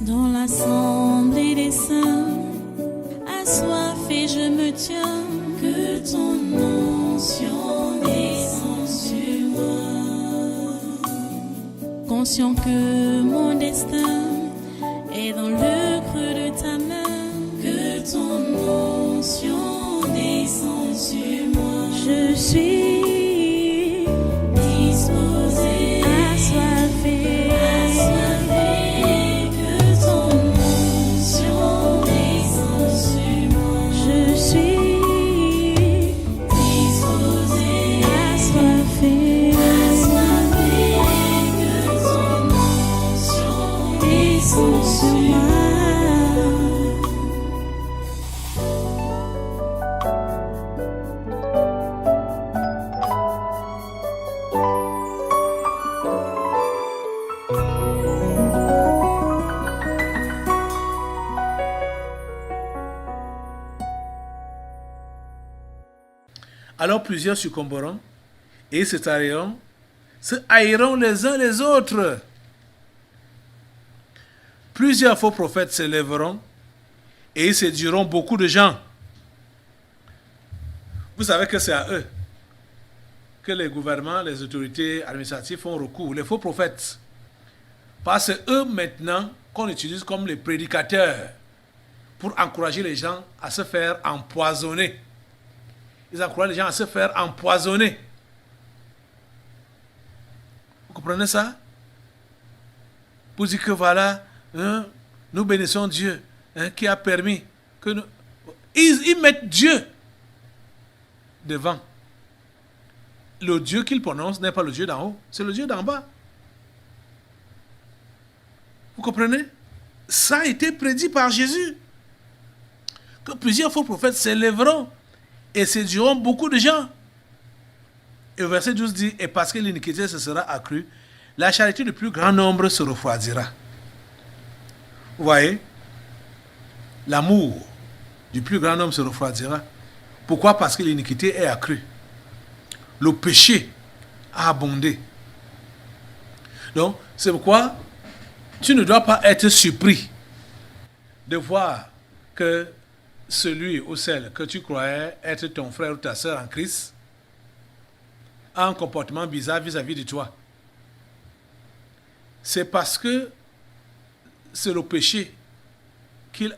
Dans l'assemblée des saints, assoiffé je me tiens, que ton onction descende sur moi. Conscient que mon destin est dans le creux de ta main, que ton onction descende sur moi. Je suis disposé, assoiffé, que ton onction descende sur moi. Je suis disposé, assoiffé, que ton onction descende sur moi. Alors plusieurs succomberont et se haïront les uns les autres. Plusieurs faux prophètes se lèveront et ils séduiront beaucoup de gens. Vous savez que c'est à eux que les gouvernements, les autorités administratives font recours, les faux prophètes. Parce que c'est eux maintenant qu'on utilise comme les prédicateurs pour encourager les gens à se faire empoisonner. Ils encouragent les gens à se faire empoisonner. Vous comprenez ça? Pour dire que voilà, nous bénissons Dieu qui a permis que nous... Ils mettent Dieu devant. Le Dieu qu'ils prononcent n'est pas le Dieu d'en haut, c'est le Dieu d'en bas. Vous comprenez? Ça a été prédit par Jésus. Que plusieurs faux prophètes s'élèveront et séduiront beaucoup de gens. Et le verset 12 dit, et parce que l'iniquité se sera accrue, la charité du plus grand nombre se refroidira. Vous voyez? L'amour du plus grand nombre se refroidira. Pourquoi? Parce que l'iniquité est accrue. Le péché a abondé. Donc, c'est pourquoi tu ne dois pas être surpris de voir que celui ou celle que tu croyais être ton frère ou ta soeur en Christ a un comportement bizarre vis-à-vis de toi. C'est parce que c'est le péché qu'il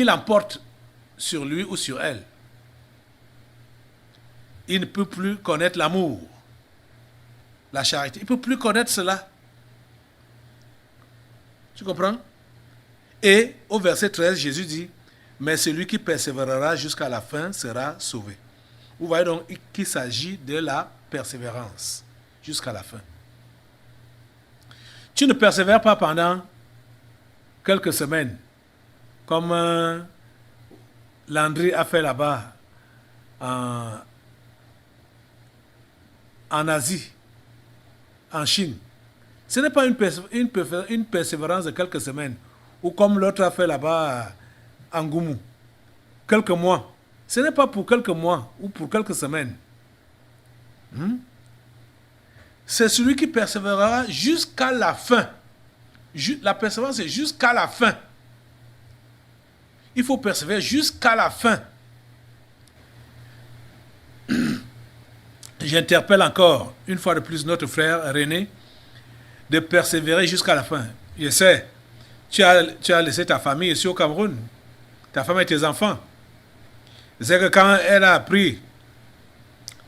emporte sur lui ou sur elle. Il ne peut plus connaître l'amour, la charité. Il ne peut plus connaître cela. Tu comprends? Et au verset 13, Jésus dit, mais celui qui persévérera jusqu'à la fin sera sauvé. Vous voyez donc qu'il s'agit de la persévérance jusqu'à la fin. Tu ne persévères pas pendant quelques semaines, comme Landry a fait là-bas en Asie, en Chine. Ce n'est pas une persévérance de quelques semaines, ou comme l'autre a fait là-bas en Goumou, quelques mois. Ce n'est pas pour quelques mois ou pour quelques semaines. C'est celui qui persévérera jusqu'à la fin. La persévérance est jusqu'à la fin. Il faut persévérer jusqu'à la fin. J'interpelle encore, une fois de plus, notre frère René, de persévérer jusqu'à la fin. Je sais, tu as laissé ta famille ici au Cameroun, ta femme et tes enfants. Je sais que quand elle a appris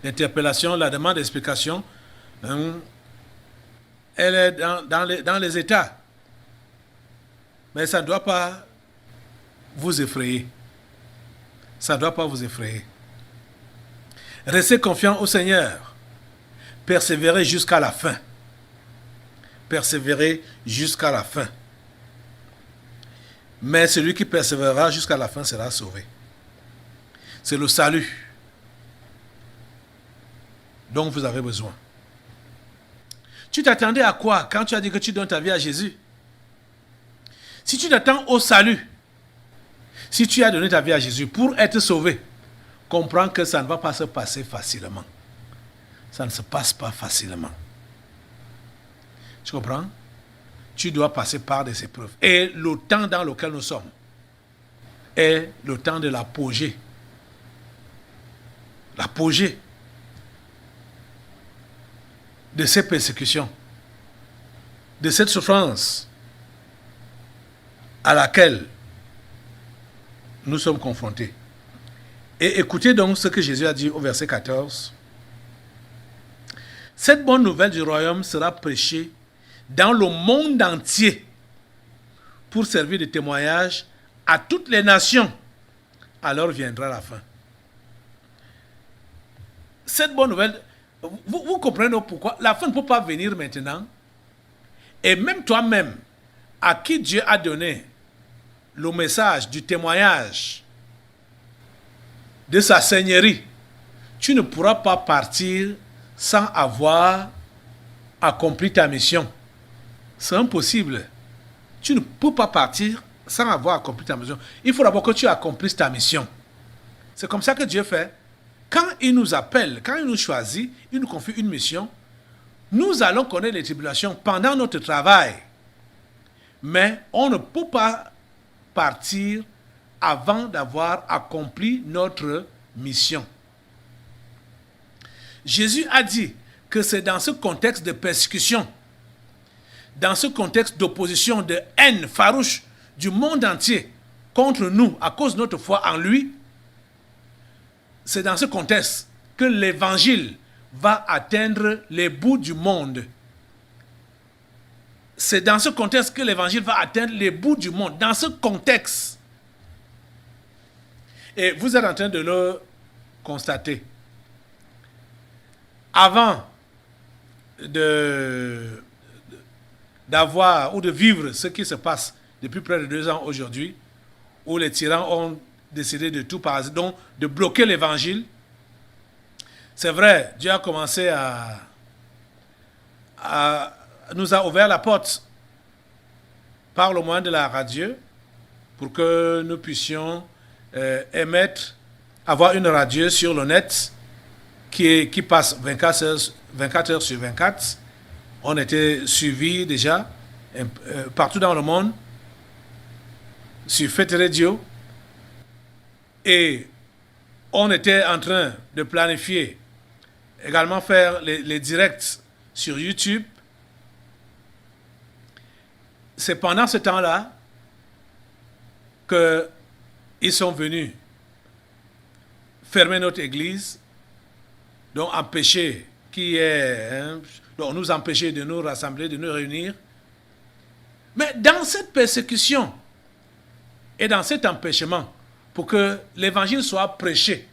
l'interpellation, la demande d'explication, elle est dans les états. Mais ça ne doit pas vous effrayer. Ça ne doit pas vous effrayer. Restez confiants au Seigneur. Persévérez jusqu'à la fin. Persévérez jusqu'à la fin. Mais celui qui persévérera jusqu'à la fin sera sauvé. C'est le salut dont vous avez besoin. Tu t'attendais à quoi quand tu as dit que tu donnes ta vie à Jésus? Si tu t'attends au salut, si tu as donné ta vie à Jésus pour être sauvé, comprends que ça ne va pas se passer facilement. Ça ne se passe pas facilement. Tu comprends? tu dois passer par des épreuves. Et le temps dans lequel nous sommes est le temps de l'apogée. L'apogée de ces persécutions, de cette souffrance à laquelle nous sommes confrontés. Et écoutez donc ce que Jésus a dit au verset 14. Cette bonne nouvelle du royaume sera prêchée dans le monde entier pour servir de témoignage à toutes les nations. Alors viendra la fin. Cette bonne nouvelle, vous comprenez pourquoi la fin ne peut pas venir maintenant. Et même toi-même, à qui Dieu a donné le message du témoignage de sa seigneurie, tu ne pourras pas partir sans avoir accompli ta mission. C'est impossible. Tu ne peux pas partir sans avoir accompli ta mission. Il faut d'abord que tu accomplisses ta mission. C'est comme ça que Dieu fait. Quand il nous appelle, quand il nous choisit, il nous confie une mission, nous allons connaître les tribulations pendant notre travail. Mais on ne peut pas partir avant d'avoir accompli notre mission. Jésus a dit que c'est dans ce contexte de persécution, dans ce contexte d'opposition, de haine farouche du monde entier contre nous à cause de notre foi en lui, c'est dans ce contexte que l'évangile va atteindre les bouts du monde. C'est dans ce contexte que l'évangile va atteindre les bouts du monde. Dans ce contexte. Et vous êtes en train de le constater. Avant d'avoir ou de vivre ce qui se passe depuis près de 2 ans aujourd'hui, où les tyrans ont décidé de tout paralyser, donc de bloquer l'évangile. C'est vrai, Dieu a commencé nous a ouvert la porte par le moyen de la radio pour que nous puissions avoir une radio sur le net qui passe 24 heures sur 24. On était suivis déjà partout dans le monde sur Fête Radio. Et on était en train de planifier également faire les directs sur YouTube. C'est pendant ce temps-là qu'ils sont venus fermer notre église, donc empêcher donc nous empêcher de nous rassembler, de nous réunir. Mais dans cette persécution et dans cet empêchement, pour que l'évangile soit prêché,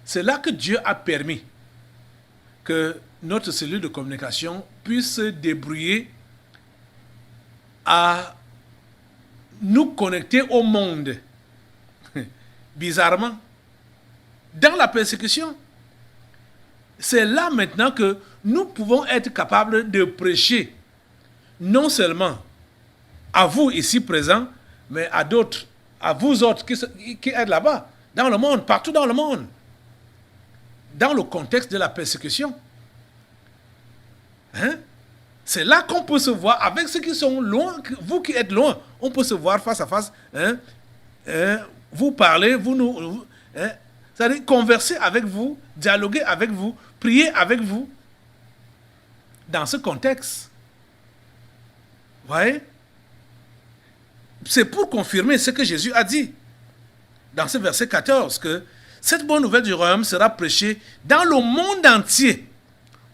c'est là que Dieu a permis que notre cellule de communication puisse se débrouiller à nous connecter au monde. Bizarrement, dans la persécution, c'est là maintenant que nous pouvons être capables de prêcher, non seulement à vous ici présents, mais à d'autres, à vous autres qui êtes là-bas, dans le monde, partout dans le monde, dans le contexte de la persécution. C'est là qu'on peut se voir avec ceux qui sont loin, vous qui êtes loin, on peut se voir face à face, vous parler, c'est-à-dire converser avec vous, dialoguer avec vous, prier avec vous, dans ce contexte. Vous voyez? C'est pour confirmer ce que Jésus a dit dans ce verset 14, que cette bonne nouvelle du royaume sera prêchée dans le monde entier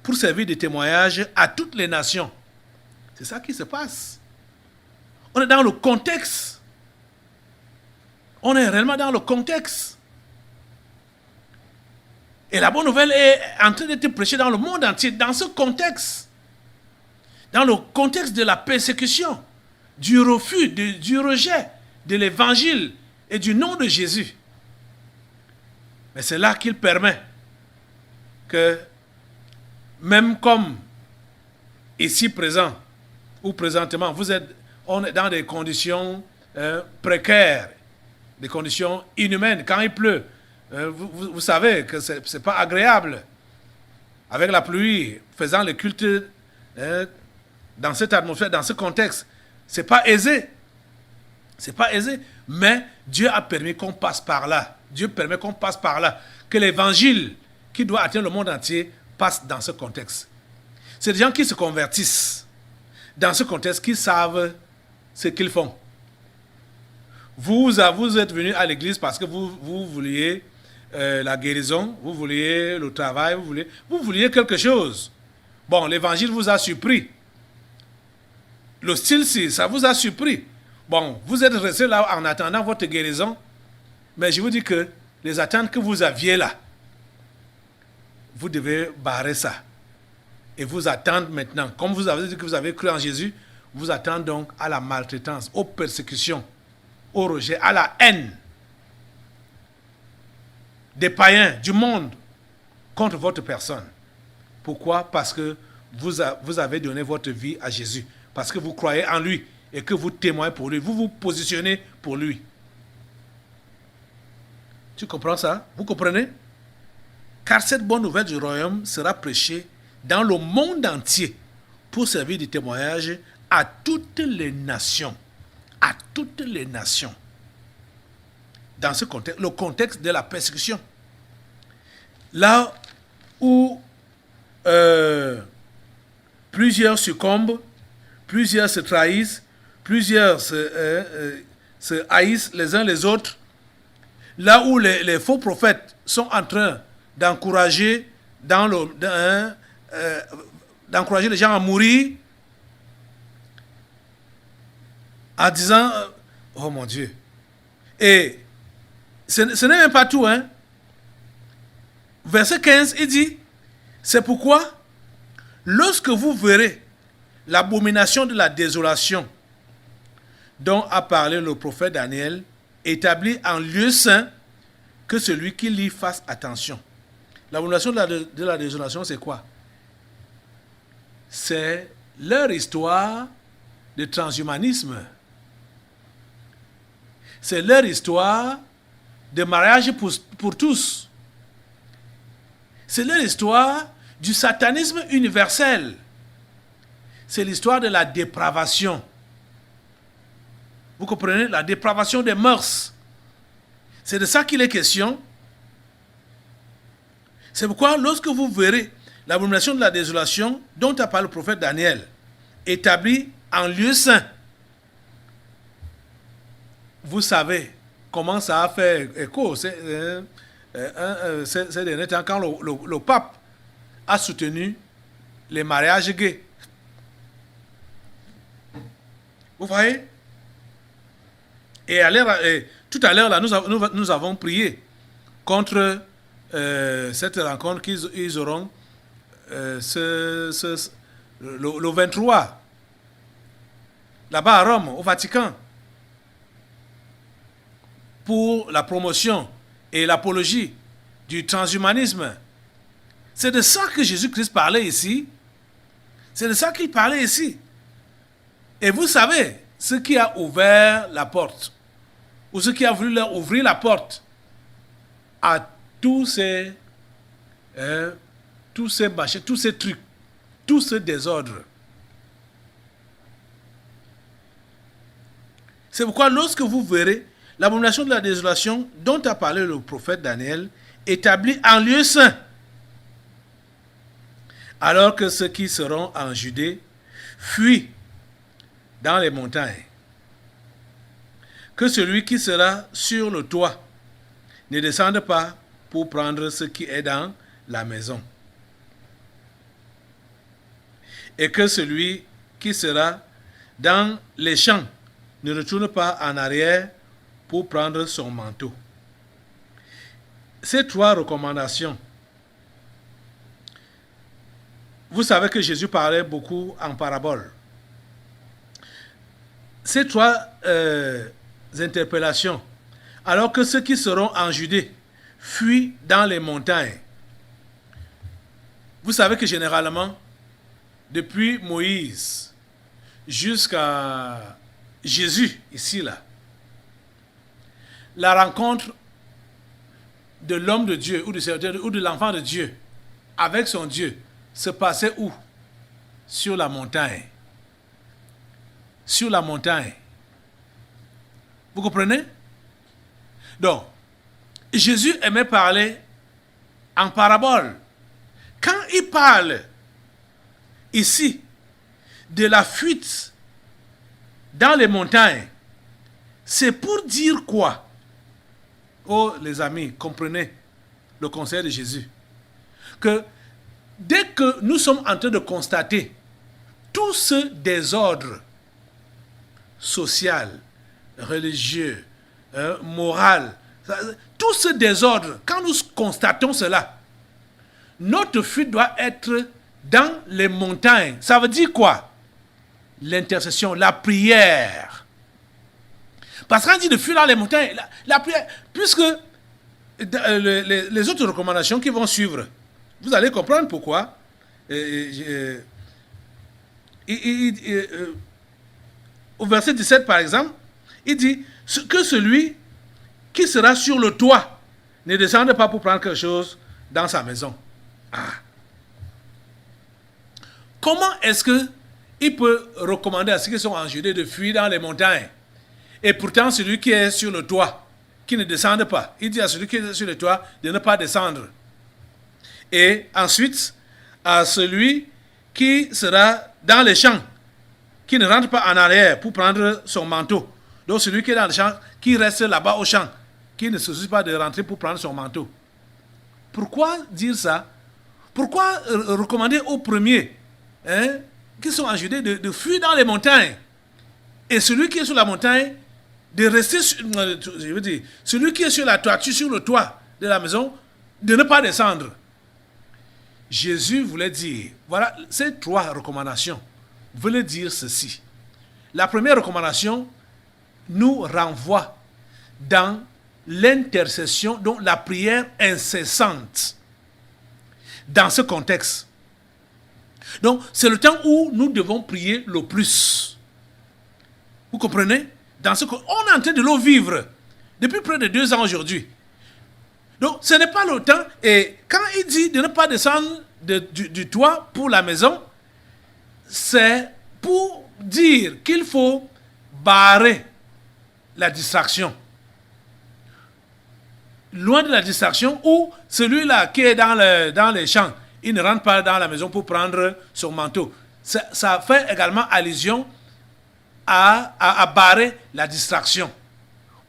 pour servir de témoignage à toutes les nations. C'est ça qui se passe. On est dans le contexte. On est réellement dans le contexte. Et la bonne nouvelle est en train d'être prêchée dans le monde entier, dans ce contexte. Dans le contexte de la persécution, du refus, du rejet de l'évangile et du nom de Jésus. Mais c'est là qu'il permet que, même comme ici présent, ou présentement, on est dans des conditions précaires, des conditions inhumaines. Quand il pleut, vous savez que ce n'est pas agréable. Avec la pluie, faisant les cultes dans cette atmosphère, dans ce contexte. C'est pas aisé. C'est pas aisé. Mais Dieu a permis qu'on passe par là. Dieu permet qu'on passe par là. Que l'évangile qui doit atteindre le monde entier passe dans ce contexte. C'est des gens qui se convertissent dans ce contexte, qui savent ce qu'ils font. Vous êtes venu à l'église parce que vous vouliez la guérison, vous vouliez le travail, vous vouliez quelque chose. Bon, l'évangile vous a surpris. Le style, ça vous a surpris. Bon, vous êtes resté là en attendant votre guérison, mais je vous dis que les attentes que vous aviez là, vous devez barrer ça. Et vous attendre maintenant. Comme vous avez dit que vous avez cru en Jésus, vous attendre donc à la maltraitance, aux persécutions, au rejet, à la haine des païens, du monde, contre votre personne. Pourquoi? Parce que vous avez donné votre vie à Jésus. Parce que vous croyez en lui et que vous témoignez pour lui. Vous vous positionnez pour lui. Tu comprends ça? Vous comprenez? Car cette bonne nouvelle du royaume sera prêchée dans le monde entier pour servir de témoignage à toutes les nations. À toutes les nations. Dans ce contexte, le contexte de la persécution. Là où plusieurs succombent, plusieurs se trahissent, plusieurs se haïssent les uns les autres. Là où les faux prophètes sont en train d'encourager d'encourager les gens à mourir en disant oh mon Dieu. Et ce n'est même pas tout, hein. Verset 15, il dit, c'est pourquoi lorsque vous verrez l'abomination de la désolation dont a parlé le prophète Daniel, établi en lieu saint, que celui qui lit fasse attention. L'abomination de la désolation, c'est quoi? C'est leur histoire de transhumanisme. C'est leur histoire de mariage pour tous. C'est leur histoire du satanisme universel. C'est l'histoire de la dépravation. Vous comprenez? La dépravation des mœurs. C'est de ça qu'il est question. C'est pourquoi lorsque vous verrez l'abomination de la désolation dont a parlé le prophète Daniel, établie en lieu saint, vous savez comment ça a fait écho. C'est derniers temps quand le pape a soutenu les mariages gays. Vous voyez? Et tout à l'heure, là, nous avons prié contre cette rencontre qu'ils auront le 23, là-bas à Rome, au Vatican, pour la promotion et l'apologie du transhumanisme. C'est de ça que Jésus-Christ parlait ici. C'est de ça qu'il parlait ici. Et vous savez, ce qui a ouvert la porte, ou ce qui a voulu leur ouvrir la porte à tous ces machins, tous ces trucs, tout ce désordre. C'est pourquoi lorsque vous verrez l'abomination de la désolation dont a parlé le prophète Daniel, établie en lieu saint, alors que ceux qui seront en Judée fuient dans les montagnes, que celui qui sera sur le toit ne descende pas pour prendre ce qui est dans la maison, et que celui qui sera dans les champs ne retourne pas en arrière pour prendre son manteau. Ces trois recommandations, vous savez que Jésus parlait beaucoup en parabole. Ces trois interpellations, alors que ceux qui seront en Judée fuient dans les montagnes. Vous savez que généralement, depuis Moïse jusqu'à Jésus, ici, là, la rencontre de l'homme de Dieu ou de l'enfant de Dieu avec son Dieu se passait où? Sur la montagne. sur la montagne. Vous comprenez? Donc, Jésus aimait parler en parabole. Quand il parle ici de la fuite dans les montagnes, c'est pour dire quoi? Oh les amis, comprenez le conseil de Jésus. Que dès que nous sommes en train de constater tout ce désordre social, religieux, moral, tout ce désordre, quand nous constatons cela, notre fuite doit être dans les montagnes. Ça veut dire quoi? L'intercession, la prière. Parce qu'on dit de fuir dans les montagnes, la prière, puisque les autres recommandations qui vont suivre, vous allez comprendre pourquoi. Au verset 17, par exemple, il dit que celui qui sera sur le toit ne descende pas pour prendre quelque chose dans sa maison. Ah. Comment est-ce qu'il peut recommander à ceux qui sont en Judée de fuir dans les montagnes? Et pourtant, celui qui est sur le toit, qui ne descende pas, il dit à celui qui est sur le toit de ne pas descendre. Et ensuite, à celui qui sera dans les champs, qui ne rentre pas en arrière pour prendre son manteau. Donc celui qui est dans les champs, qui reste là-bas au champ, qui ne se soucie pas de rentrer pour prendre son manteau. Pourquoi dire ça? Pourquoi recommander aux premiers qui sont en Judée de fuir dans les montagnes? Et celui qui est sur la montagne, de rester je veux dire, celui qui est sur la toiture, sur le toit de la maison, de ne pas descendre. Jésus voulait dire, voilà, ces trois recommandations voulaient dire ceci. La première recommandation nous renvoie dans l'intercession, donc la prière incessante. Dans ce contexte. Donc, c'est le temps où nous devons prier le plus. Vous comprenez? On est en train de le vivre depuis près de 2 ans aujourd'hui. Donc, ce n'est pas le temps. Et quand il dit de ne pas descendre du toit pour la maison, c'est pour dire qu'il faut barrer la distraction. Loin de la distraction, ou celui-là qui est dans les champs, il ne rentre pas dans la maison pour prendre son manteau. Ça fait également allusion à barrer la distraction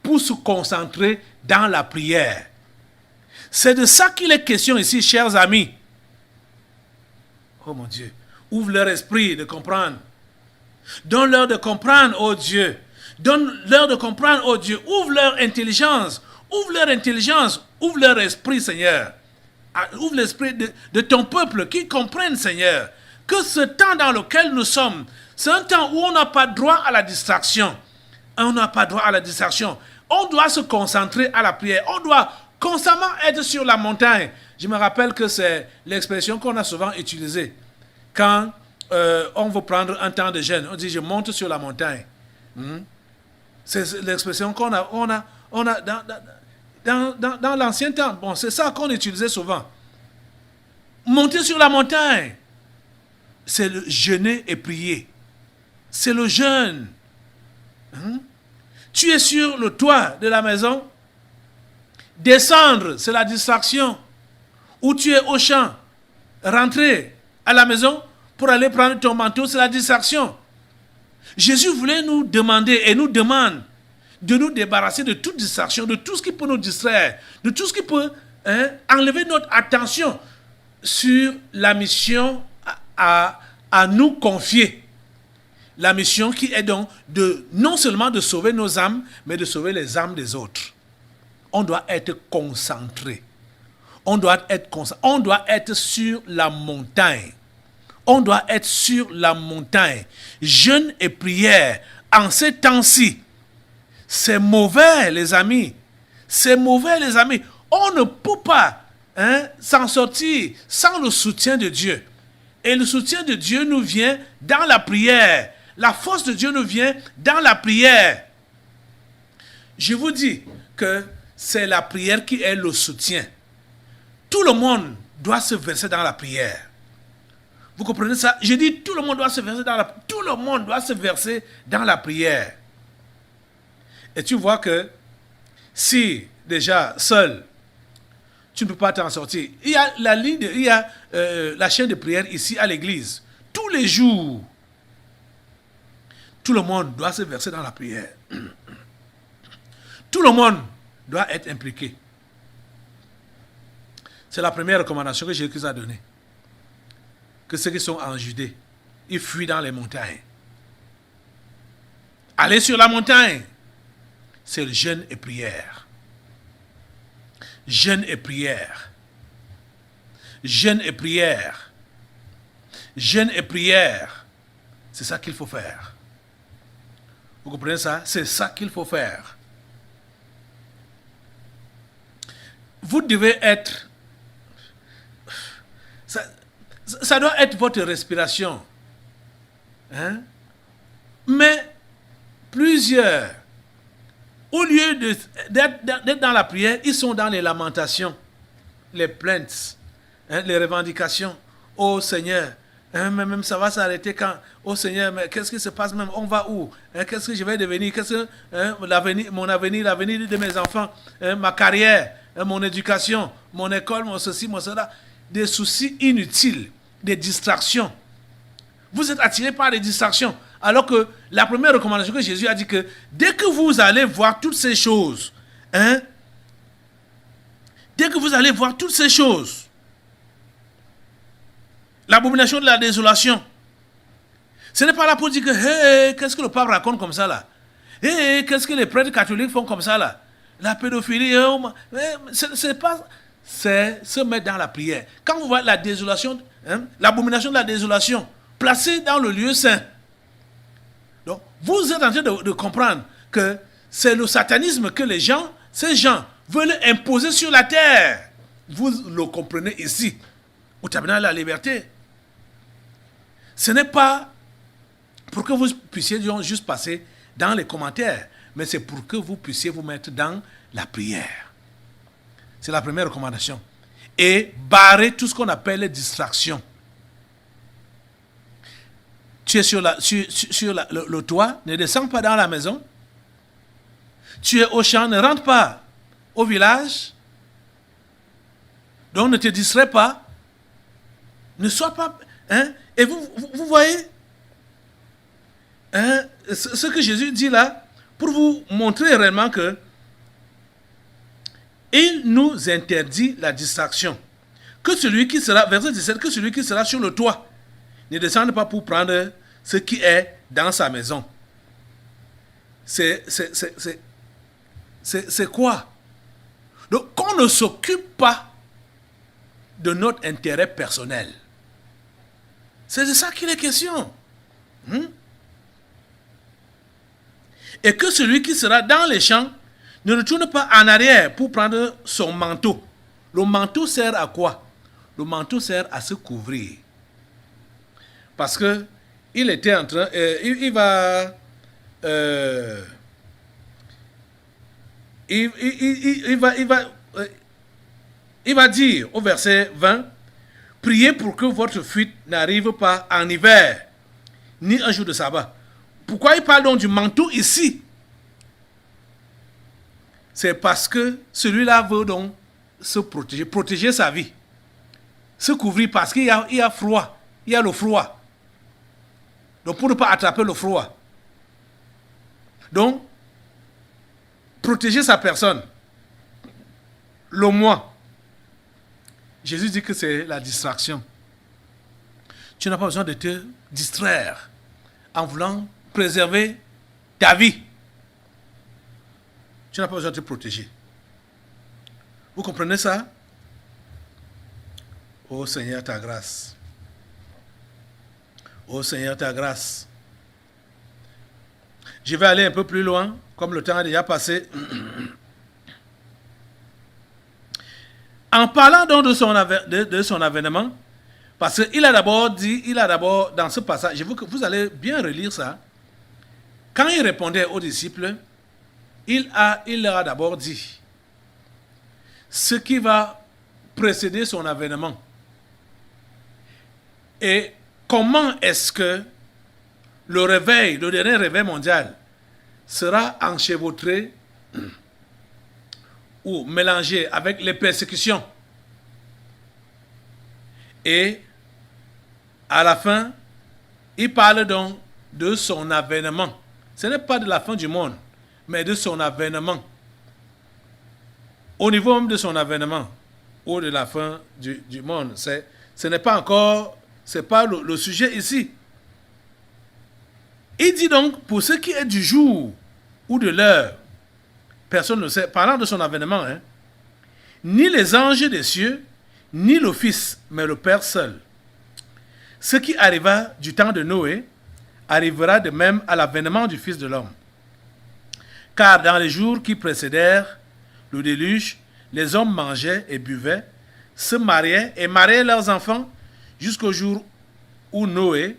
pour se concentrer dans la prière. C'est de ça qu'il est question ici, chers amis. Oh mon Dieu, ouvre leur esprit de comprendre. Donne-leur de comprendre, oh Dieu. Donne-leur de comprendre, oh Dieu. Ouvre leur intelligence. Ouvre leur intelligence. Ouvre leur esprit, Seigneur. Ouvre l'esprit de ton peuple qui comprenne, Seigneur, que ce temps dans lequel nous sommes, c'est un temps où on n'a pas droit à la distraction. On n'a pas droit à la distraction. On doit se concentrer à la prière. On doit constamment être sur la montagne. Je me rappelle que c'est l'expression qu'on a souvent utilisée quand on veut prendre un temps de jeûne. On dit je monte sur la montagne. C'est l'expression qu'on a dans l'ancien temps. Bon, c'est ça qu'on utilisait souvent. Monter sur la montagne, c'est le jeûner et prier. C'est le jeûne. Tu es sur le toit de la maison. Descendre, c'est la distraction. Ou tu es au champ. Rentrer à la maison pour aller prendre ton manteau, c'est la distraction. Jésus voulait nous demander et nous demande de nous débarrasser de toute distraction, de tout ce qui peut nous distraire, de tout ce qui peut enlever notre attention sur la mission à nous confier. La mission qui est donc non seulement de sauver nos âmes, mais de sauver les âmes des autres. On doit être concentré. On doit être sur la montagne. On doit être sur la montagne. Jeûne et prière en ces temps-ci. C'est mauvais, les amis. C'est mauvais, les amis. On ne peut pas s'en sortir sans le soutien de Dieu. Et le soutien de Dieu nous vient dans la prière. La force de Dieu nous vient dans la prière. Je vous dis que c'est la prière qui est le soutien. Tout le monde doit se verser dans la prière. Vous comprenez ça? Je dis tout le monde doit se verser dans la prière. Et tu vois que si déjà seul tu ne peux pas t'en sortir. Il y a la chaîne de prière ici à l'église. Tous les jours, tout le monde doit se verser dans la prière. Tout le monde doit être impliqué. C'est la première recommandation que Jésus a donnée. Que ceux qui sont en Judée, ils fuient dans les montagnes. Allez sur la montagne. C'est le jeûne et prière. Jeûne et prière. Jeûne et prière. Jeûne et prière. C'est ça qu'il faut faire. Vous comprenez ça? C'est ça qu'il faut faire. Vous devez être... Ça doit être votre respiration. Hein? Mais plusieurs, au lieu d'être dans la prière, ils sont dans les lamentations, les plaintes, hein, les revendications. Oh Seigneur, hein, même ça va s'arrêter quand? Oh Seigneur, mais qu'est-ce qui se passe même? On va où? Hein, qu'est-ce que je vais devenir? Qu'est-ce que hein, mon avenir, l'avenir de mes enfants, hein, ma carrière, hein, mon éducation, mon école, mon ceci, mon cela. Des soucis inutiles, des distractions. Vous êtes attirés par des distractions. Alors que la première recommandation que Jésus a dit que dès que vous allez voir toutes ces choses, hein, dès que vous allez voir toutes ces choses, l'abomination de la désolation, ce n'est pas là pour dire que hey, qu'est-ce que le pape raconte comme ça là? Hey, qu'est-ce que les prêtres catholiques font comme ça là? La pédophilie, c'est pas... C'est se mettre dans la prière. Quand vous voyez la désolation, hein, l'abomination de la désolation, placée dans le lieu saint, donc vous êtes en train de comprendre que c'est le satanisme que ces gens veulent imposer sur la terre. Vous le comprenez ici, au tabernacle de la liberté. Ce n'est pas pour que vous puissiez juste passer dans les commentaires, mais c'est pour que vous puissiez vous mettre dans la prière. C'est la première recommandation. Et barrer tout ce qu'on appelle les distractions. Tu es sur le toit, ne descends pas dans la maison. Tu es au champ, ne rentre pas au village. Donc ne te distrais pas. Ne sois pas... Hein, et vous voyez hein, ce que Jésus dit là, pour vous montrer réellement que il nous interdit la distraction. Que celui qui sera, verset 17, que celui qui sera sur le toit ne descende pas pour prendre ce qui est dans sa maison. C'est quoi? Donc, qu'on ne s'occupe pas de notre intérêt personnel. C'est de ça qu'il est question. Et que celui qui sera dans les champs ne retourne pas en arrière pour prendre son manteau. Le manteau sert à quoi? Le manteau sert à se couvrir. Parce que il était en train... il va dire au verset 20, priez pour que votre fuite n'arrive pas en hiver, ni un jour de sabbat. Pourquoi il parle donc du manteau ici? C'est parce que celui-là veut donc se protéger sa vie. Se couvrir parce qu'il y a froid, il y a le froid. Donc pour ne pas attraper le froid. Donc, protéger sa personne. Le moi. Jésus dit que c'est la distraction. Tu n'as pas besoin de te distraire en voulant préserver ta vie. Tu n'as pas besoin de te protéger. Vous comprenez ça? Oh Seigneur, ta grâce. Oh Seigneur, ta grâce. Je vais aller un peu plus loin, comme le temps a déjà passé. En parlant donc de son avènement, parce qu'il a d'abord dit, dans ce passage, je veux que vous allez bien relire ça. Quand il répondait aux disciples, il leur a d'abord dit ce qui va précéder son avènement. Et comment est-ce que le réveil, le dernier réveil mondial, sera enchevêtré ou mélangé avec les persécutions. Et à la fin, il parle donc de son avènement. Ce n'est pas de la fin du monde, mais de son avènement. Au niveau même de son avènement, ou de la fin du monde, ce n'est pas encore, c'est pas le sujet ici. Il dit donc, pour ce qui est du jour ou de l'heure, personne ne sait, parlant de son avènement, hein, ni les anges des cieux, ni le Fils, mais le Père seul. Ce qui arriva du temps de Noé arrivera de même à l'avènement du Fils de l'homme. Car dans les jours qui précédèrent le déluge, les hommes mangeaient et buvaient, se mariaient et mariaient leurs enfants jusqu'au jour où Noé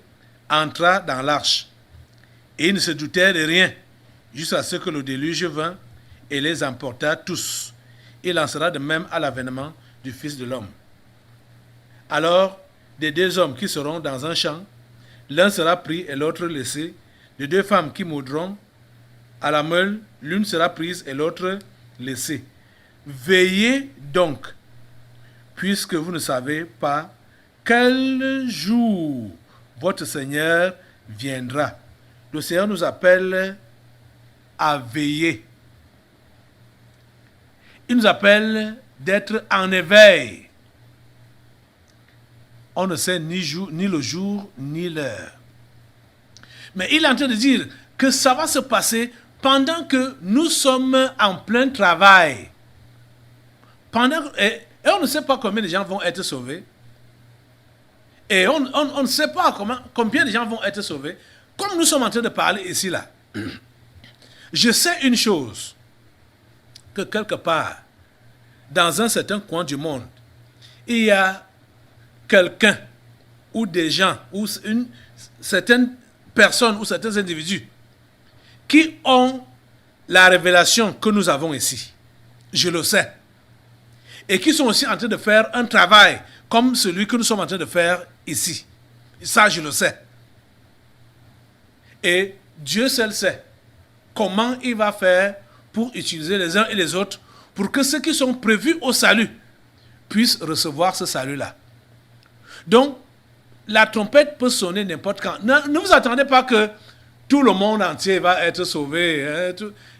entra dans l'arche. Et ils ne se doutaient de rien, jusqu'à ce que le déluge vint et les emporta tous. Il en sera de même à l'avènement du Fils de l'homme. Alors, des deux hommes qui seront dans un champ, l'un sera pris et l'autre laissé. De deux femmes qui moudront à la meule, l'une sera prise et l'autre laissée. Veillez donc, puisque vous ne savez pas quel jour votre Seigneur viendra. Le Seigneur nous appelle à veiller. Il nous appelle d'être en éveil. On ne sait ni le jour, ni l'heure. Mais il est en train de dire que ça va se passer pendant que nous sommes en plein travail. Et on ne sait pas combien de gens vont être sauvés. Et on ne sait pas combien de gens vont être sauvés. Comme nous sommes en train de parler ici, là, je sais une chose, que quelque part, dans un certain coin du monde, il y a quelqu'un ou des gens ou certaines personnes ou certains individus qui ont la révélation que nous avons ici. Je le sais. Et qui sont aussi en train de faire un travail comme celui que nous sommes en train de faire ici. Ça, je le sais. Et Dieu seul sait comment il va faire pour utiliser les uns et les autres pour que ceux qui sont prévus au salut puissent recevoir ce salut-là. Donc, la trompette peut sonner n'importe quand. Ne vous attendez pas que tout le monde entier va être sauvé. Hein,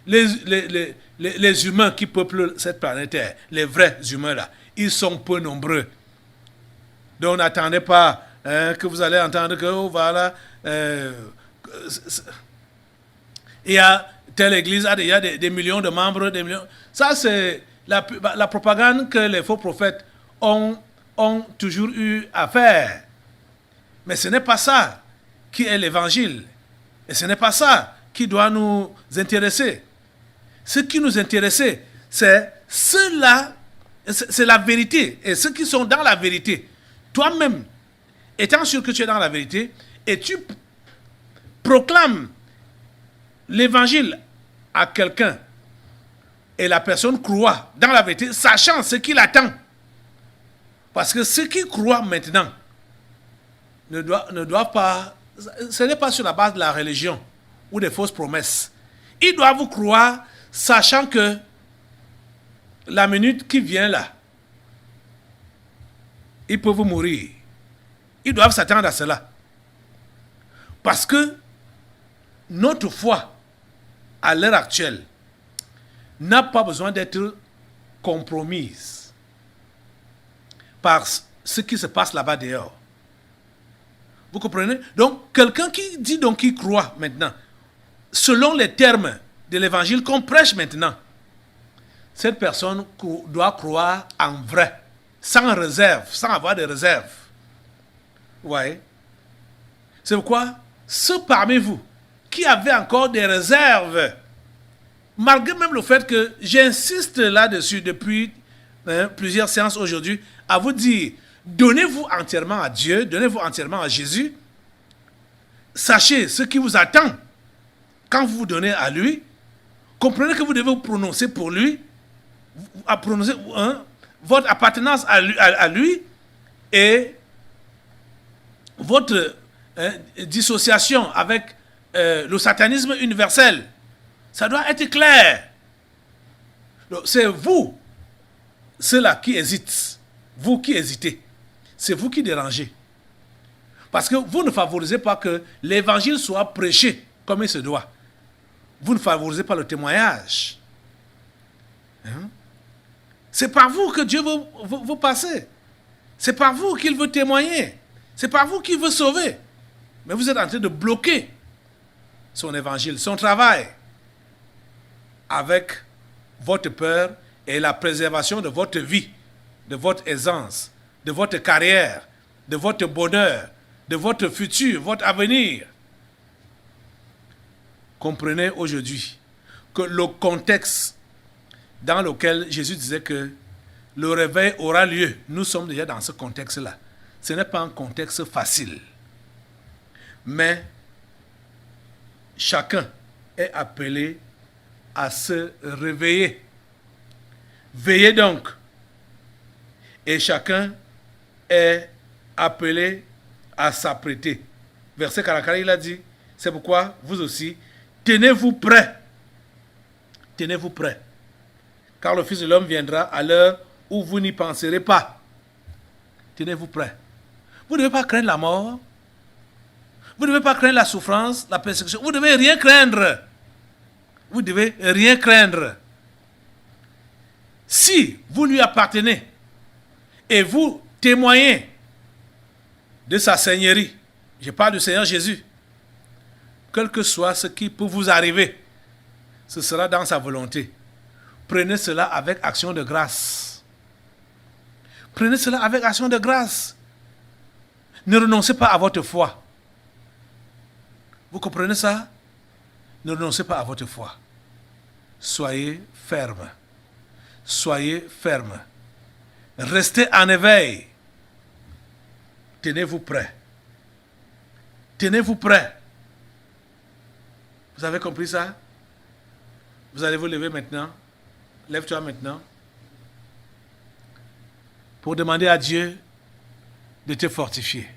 les humains qui peuplent cette planète Terre, les vrais humains là, ils sont peu nombreux. Donc, n'attendez pas que vous allez entendre que, oh, voilà, il y a telle église, il y a des millions de membres, des millions. Ça, c'est la propagande que les faux prophètes ont toujours eu à faire. Mais ce n'est pas ça qui est l'évangile. Et ce n'est pas ça qui doit nous intéresser. Ce qui nous intéresse, c'est cela, c'est la vérité. Et ceux qui sont dans la vérité, toi-même, étant sûr que tu es dans la vérité, et tu proclames l'évangile à quelqu'un, et la personne croit dans la vérité, sachant ce qu'il attend. Parce que ceux qui croient maintenant ne doivent pas, ce n'est pas sur la base de la religion ou des fausses promesses. Ils doivent croire, sachant que la minute qui vient là, ils peuvent mourir. Ils doivent s'attendre à cela. Parce que notre foi, à l'heure actuelle, n'a pas besoin d'être compromise par ce qui se passe là-bas dehors. Vous comprenez? Donc, quelqu'un qui dit donc qu'il croit maintenant, selon les termes de l'évangile qu'on prêche maintenant, cette personne doit croire en vrai, sans réserve, sans avoir de réserve. Vous voyez? C'est pourquoi ceux parmi vous qui avaient encore des réserves, malgré même le fait que j'insiste là-dessus depuis plusieurs séances aujourd'hui, à vous dire, donnez-vous entièrement à Dieu, donnez-vous entièrement à Jésus, sachez ce qui vous attend quand vous vous donnez à lui, comprenez que vous devez vous prononcer pour lui, à prononcer votre appartenance à lui, et votre dissociation avec le satanisme universel. Ça doit être clair. C'est vous, ceux-là qui hésitent. Vous qui hésitez. C'est vous qui dérangez. Parce que vous ne favorisez pas que l'évangile soit prêché comme il se doit. Vous ne favorisez pas le témoignage. Hein? C'est par vous que Dieu veut vous passer. C'est par vous qu'il veut témoigner. C'est par vous qu'il veut sauver. Mais vous êtes en train de bloquer son évangile, son travail, avec votre peur et la préservation de votre vie, de votre aisance, de votre carrière, de votre bonheur, de votre futur, votre avenir. Comprenez aujourd'hui que le contexte dans lequel Jésus disait que le réveil aura lieu, nous sommes déjà dans ce contexte-là. Ce n'est pas un contexte facile. Mais chacun est appelé à se réveiller. Veillez donc. Et chacun est appelé à s'apprêter. Verset 44, il a dit, c'est pourquoi vous aussi, tenez-vous prêts. Tenez-vous prêts. Car le Fils de l'homme viendra à l'heure où vous n'y penserez pas. Tenez-vous prêts. Vous ne devez pas craindre la mort. Vous ne devez pas craindre la souffrance, la persécution. Vous ne devez rien craindre. Vous ne devez rien craindre. Si vous lui appartenez et vous témoignez de sa seigneurie, je parle du Seigneur Jésus, quel que soit ce qui peut vous arriver, ce sera dans sa volonté. Prenez cela avec action de grâce. Prenez cela avec action de grâce. Ne renoncez pas à votre foi. Vous comprenez ça? Ne renoncez pas à votre foi. Soyez ferme. Soyez ferme. Restez en éveil. Tenez-vous prêts. Tenez-vous prêts. Vous avez compris ça? Vous allez vous lever maintenant. Lève-toi maintenant. Pour demander à Dieu de te fortifier.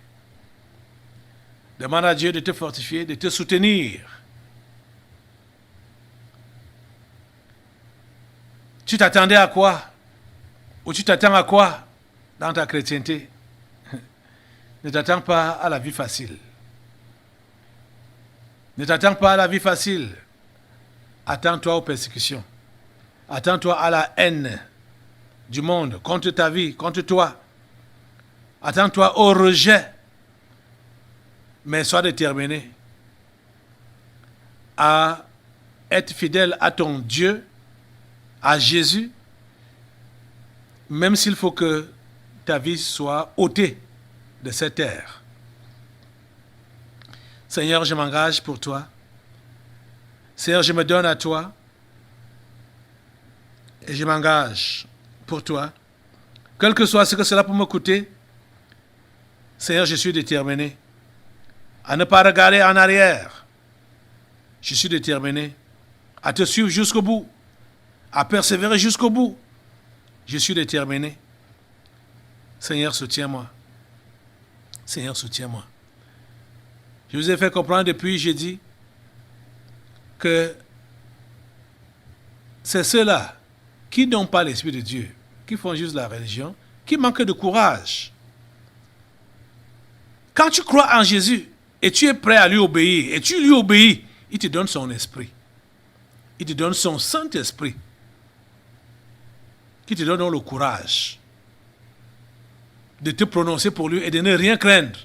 Demande à Dieu de te fortifier, de te soutenir. Tu t'attendais à quoi? Ou tu t'attends à quoi dans ta chrétienté? Ne t'attends pas à la vie facile. Ne t'attends pas à la vie facile. Attends-toi aux persécutions. Attends-toi à la haine du monde contre ta vie, contre toi. Attends-toi au rejet. Mais sois déterminé à être fidèle à ton Dieu, à Jésus, même s'il faut que ta vie soit ôtée de cette terre. Seigneur, je m'engage pour toi. Seigneur, je me donne à toi et je m'engage pour toi. Quel que soit ce que cela peut me coûter, Seigneur, je suis déterminé à ne pas regarder en arrière. Je suis déterminé à te suivre jusqu'au bout, à persévérer jusqu'au bout. Je suis déterminé. Seigneur, soutiens-moi. Seigneur, soutiens-moi. Je vous ai fait comprendre depuis jeudi que c'est ceux-là qui n'ont pas l'Esprit de Dieu, qui font juste la religion, qui manquent de courage. Quand tu crois en Jésus et tu es prêt à lui obéir, et tu lui obéis, il te donne son esprit. Il te donne son Saint-Esprit, qui te donne le courage de te prononcer pour lui et de ne rien craindre.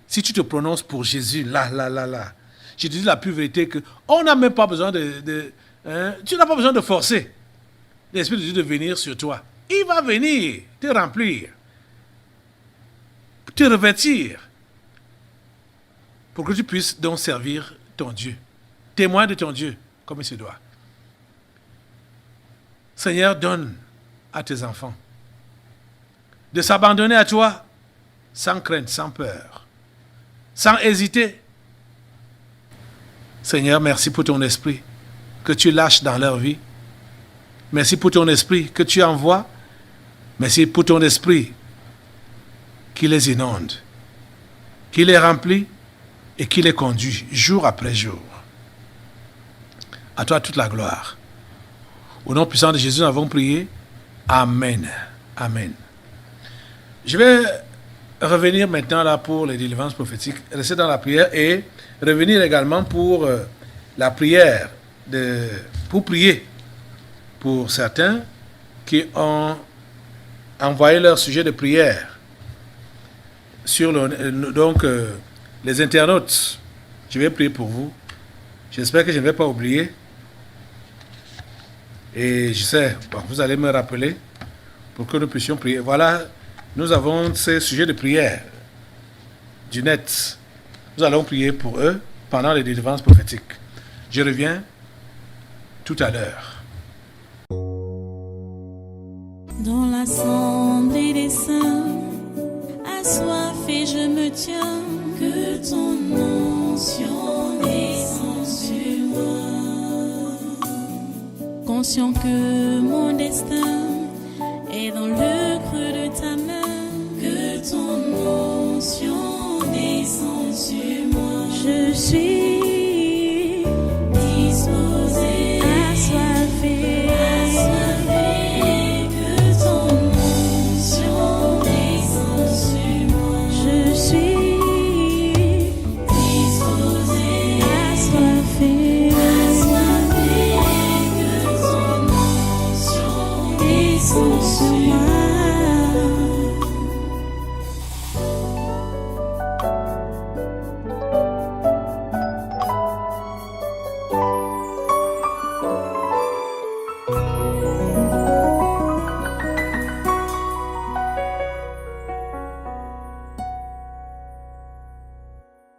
Si tu te prononces pour Jésus, là, je te dis la pure vérité que on n'a même pas besoin tu n'as pas besoin de forcer l'Esprit de Dieu de venir sur toi. Il va venir te remplir, te revêtir, pour que tu puisses donc servir ton Dieu, témoin de ton Dieu, comme il se doit. Seigneur, donne à tes enfants de s'abandonner à toi sans crainte, sans peur, sans hésiter. Seigneur, merci pour ton esprit que tu lâches dans leur vie. Merci pour ton esprit que tu envoies. Merci pour ton esprit qui les inonde, qui les remplit et qui les conduit jour après jour. À toi toute la gloire. Au nom puissant de Jésus, nous avons prié. Amen. Amen. Je vais revenir maintenant là pour les délivrances prophétiques, rester dans la prière et revenir également pour la prière, pour prier pour certains qui ont envoyé leur sujet de prière sur les internautes. Je vais prier pour vous. J'espère que je ne vais pas oublier. Et je sais, vous allez me rappeler pour que nous puissions prier. Voilà, nous avons ces sujets de prière du net. Nous allons prier pour eux pendant les délivrances prophétiques. Je reviens tout à l'heure. Dans l'assemblée des saints, assoiffé je me tiens, que ton onction descende sur moi. Conscient que mon destin